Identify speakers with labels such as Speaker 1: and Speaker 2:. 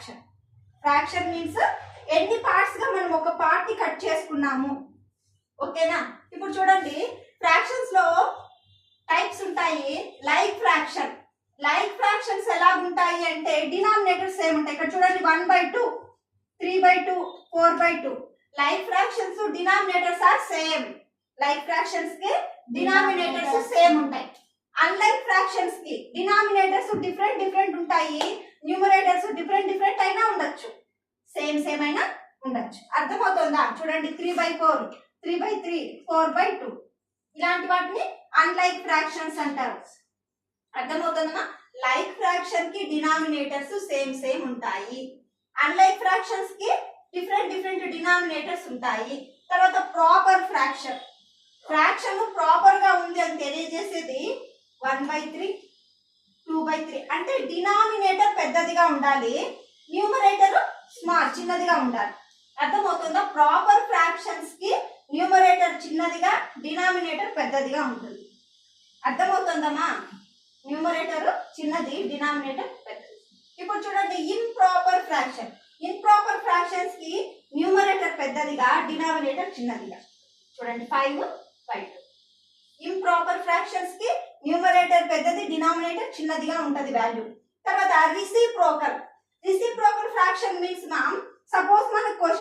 Speaker 1: Fraction. Fraction means ఎన్ని parts గా మనం ఒక పార్ట్ ని కట్ చేసుకున్నాము. ఓకేనా? ఇప్పుడు చూడండి, ఫ్రాక్షన్స్ లో టైప్స్ ఉంటాయి. Like fraction. లైక్ ఫ్రాక్షన్స్ ఎలా ఉంటాయి అంటే డినామినేటర్స్ సేమ్ ఉంటాయి. ఇక్కడ చూడండి 1/2, 3/2, 4/2. Like fractions denominators are same. Like fractions కి డినామినేటర్స్ సేమ్ ఉంటాయి. అన్లైక్ ఫ్రాక్షన్స్ కి డినామినేటర్స్ డిఫరెంట్ ఉంటాయి. న్యూమరేటర్స్ డిఫరెంట్ అయినా ఉండొచ్చు, సేమ్ అయినా ఉండొచ్చు. అర్థమవుతుందా? చూడండి 3/4, 3/3, 4/2 ఇలాంటి వాటిని అన్లైక్ ఫ్రాక్షన్స్ అంటారు. అర్థమవుతుందమ్మా? లైక్ ఫ్రాక్షన్ కి డినామినేటర్స్ సేమ్ ఉంటాయి. అన్లైక్ ఫ్రాక్షన్స్ కి డిఫరెంట్ డినామినేటర్స్ ఉంటాయి. తర్వాత ప్రాపర్ ఫ్రాక్షన్. ఫ్రాక్షన్ ప్రాపర్ గా ఉంది అని తెలియజేసేది 1/3, 2/3. అంటే డినామినేటర్ పెద్దదిగా ఉండాలి, న్యూమరేటర్ చిన్నదిగా ఉండాలి. అర్థమవుతుందా? ప్రాపర్ ఫ్రాక్షన్స్ కి న్యూమరేటర్ చిన్నదిగా, డినామినేటర్ పెద్దదిగా ఉంటుంది. అర్థమవుతుందమ్మా? న్యూమరేటర్ చిన్నది, డినామినేటర్ పెద్దది. ఇప్పుడు చూడండి ఇంప్రాపర్ ఫ్రాక్షన్. ఇంప్రాపర్ ఫ్రాక్షన్స్ కి న్యూమరేటర్ పెద్దదిగా, డినామినేటర్ చిన్నదిగా. చూడండి 5/2. ఇంప్రాపర్ ఫ్రాక్షన్స్ కి న్యూమరేటర్ పెద్దది, డినామినేటర్ చిన్నదిగా ఉంటది వాల్యూ. తర్వాత reciprocal. Reciprocal fraction means suppose మనకు